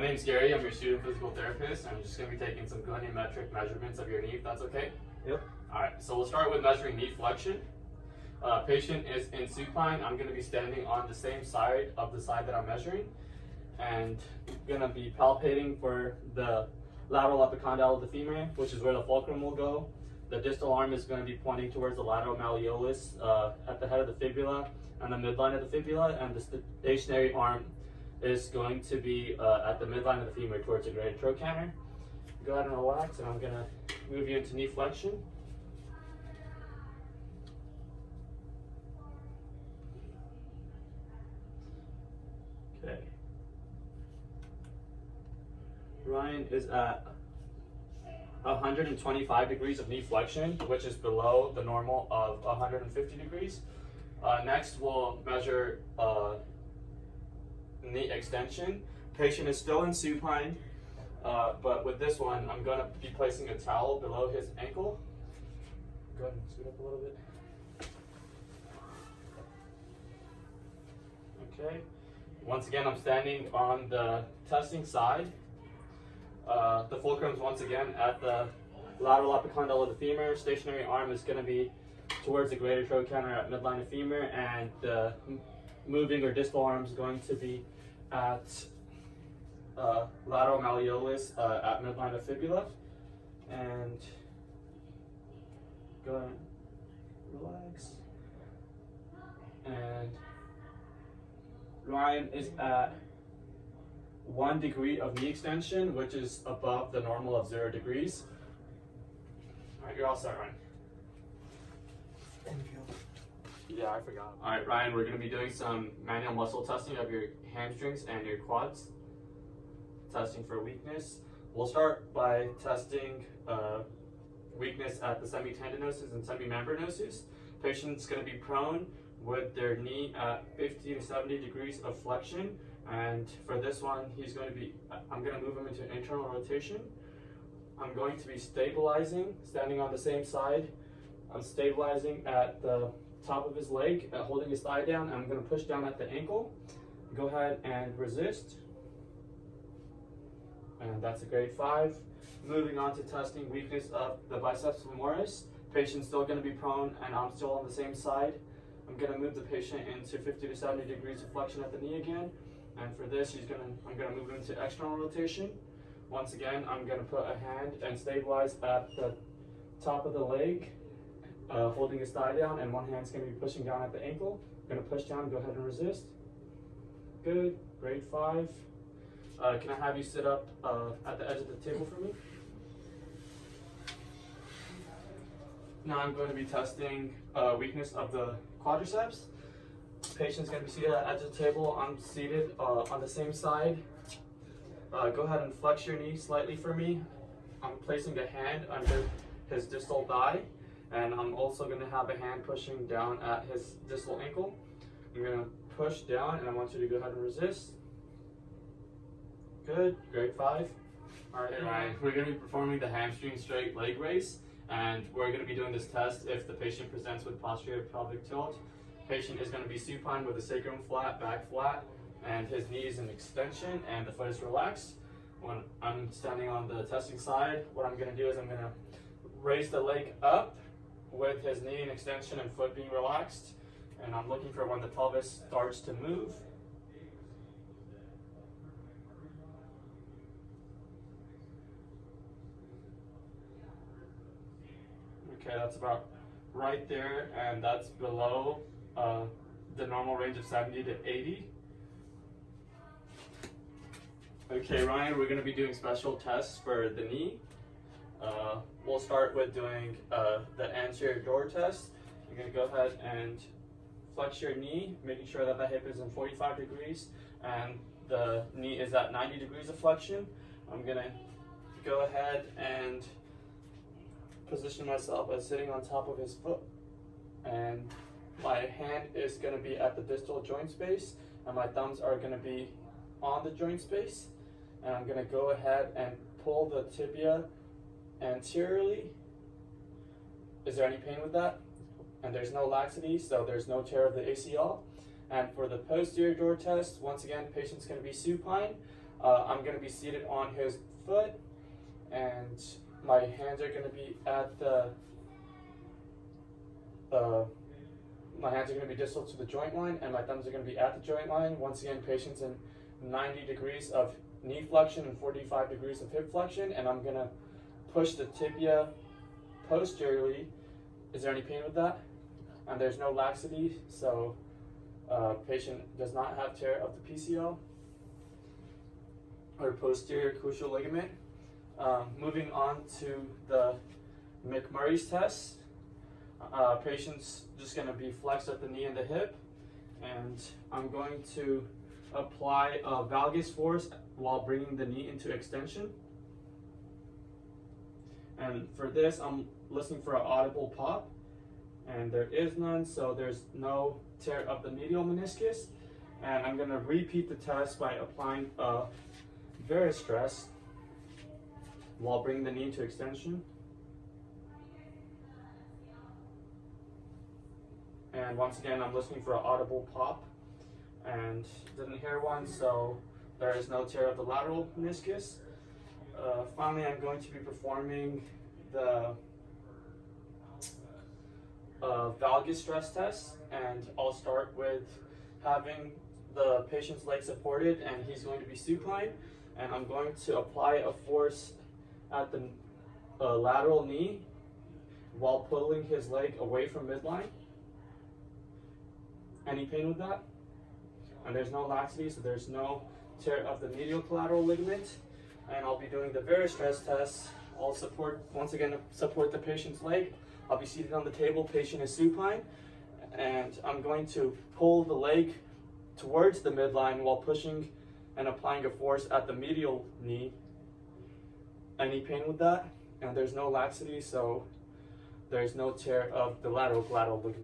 name's Gary. I'm your student physical therapist. I'm just going to be taking some goniometric measurements of your knee, if that's okay. Yep. All right, so we'll start with measuring knee flexion. Patient is in supine. I'm going to be standing on the same side of the side that I'm measuring, and going to be palpating for the lateral epicondyle of the femur, which is where the fulcrum will go. The distal arm is going to be pointing towards the lateral malleolus at the head of the fibula and the midline of the fibula, and the stationary arm is going to be at the midline of the femur towards the greater trochanter. Go ahead and relax, and I'm going to move you into knee flexion. Okay. Ryan is at 125 degrees of knee flexion, which is below the normal of 150 degrees. Next, we'll measure knee extension. Patient is still in supine, but with this one, I'm going to be placing a towel below his ankle. Go ahead and scoot up a little bit. Okay. Once again, I'm standing on the testing side. The fulcrum is once again at the lateral epicondyle of the femur. Stationary arm is going to be towards the greater trochanter at midline of femur, and the moving or distal arm is going to be at lateral malleolus at midline of fibula. And go ahead, relax. And Ryan is at 1 degree of knee extension, which is above the normal of 0 degrees. All right, you're all set, Ryan. Yeah, I forgot. All right, Ryan, we're going to be doing some manual muscle testing of your hamstrings and your quads. Testing for weakness. We'll start by testing weakness at the semitendinosus and semimembranosus. Patient's going to be prone with their knee at 50 to 70 degrees of flexion. And for this one, I'm going to move him into internal rotation. I'm going to be stabilizing, standing on the same side. I'm stabilizing at the top of his leg, holding his thigh down. I'm going to push down at the ankle. Go ahead and resist. And that's a grade 5. Moving on to testing weakness of the biceps femoris. Patient's still going to be prone, and I'm still on the same side. I'm going to move the patient into 50 to 70 degrees of flexion at the knee again. And for this, I'm going to move him to external rotation. Once again, I'm going to put a hand and stabilize at the top of the leg, holding his thigh down, and one hand's going to be pushing down at the ankle. I'm going to push down, go ahead and resist. Good, grade 5. Can I have you sit up at the edge of the table for me? Now I'm going to be testing weakness of the quadriceps. Patient's going to be seated at the edge of the table. I'm seated on the same side. Go ahead and flex your knee slightly for me. I'm placing a hand under his distal thigh, and I'm also going to have a hand pushing down at his distal ankle. I'm going to push down, and I want you to go ahead and resist. Good, grade 5. All right, Ryan, we're going to be performing the hamstring straight leg raise, and we're going to be doing this test if the patient presents with posterior pelvic tilt. Patient is going to be supine with the sacrum flat, back flat, and his knee is in extension and the foot is relaxed. When I'm standing on the testing side, what I'm going to do is I'm going to raise the leg up with his knee in extension and foot being relaxed, and I'm looking for when the pelvis starts to move. Okay, that's about right there, and that's below the normal range of 70 to 80. Okay, Ryan, we're going to be doing special tests for the knee. We'll start with doing the anterior door test. You're going to go ahead and flex your knee, making sure that the hip is in 45 degrees and the knee is at 90 degrees of flexion. I'm going to go ahead and position myself as sitting on top of his foot, and my hand is going to be at the distal joint space and my thumbs are going to be on the joint space, and I'm going to go ahead and pull the tibia anteriorly. Is there any pain with that? And there's no laxity, so there's no tear of the ACL. And for the posterior door test, once again, patient's going to be supine. I'm going to be seated on his foot, and my hands are going to be at the my hands are going to be distal to the joint line, and my thumbs are going to be at the joint line. Once again, patient's in 90 degrees of knee flexion and 45 degrees of hip flexion, and I'm going to push the tibia posteriorly. Is there any pain with that? And there's no laxity, so patient does not have tear of the PCL or posterior cruciate ligament. Moving on to the McMurray's test. Patient's just going to be flexed at the knee and the hip, and I'm going to apply a valgus force while bringing the knee into extension. And for this, I'm listening for an audible pop, and there is none, so there's no tear of the medial meniscus. And I'm going to repeat the test by applying a Varistress while bringing the knee into extension. And once again, I'm listening for an audible pop, and didn't hear one, so there is no tear of the lateral meniscus. Finally, I'm going to be performing the valgus stress test, and I'll start with having the patient's leg supported, and he's going to be supine, and I'm going to apply a force at the lateral knee while pulling his leg away from midline. Any pain with that? And there's no laxity, so there's no tear of the medial collateral ligament. And I'll be doing the Varistress test. I'll once again support the patient's leg. I'll be seated on the table, patient is supine, and I'm going to pull the leg towards the midline while pushing and applying a force at the medial knee. Any pain with that? And there's no laxity, so there's no tear of the lateral collateral ligament.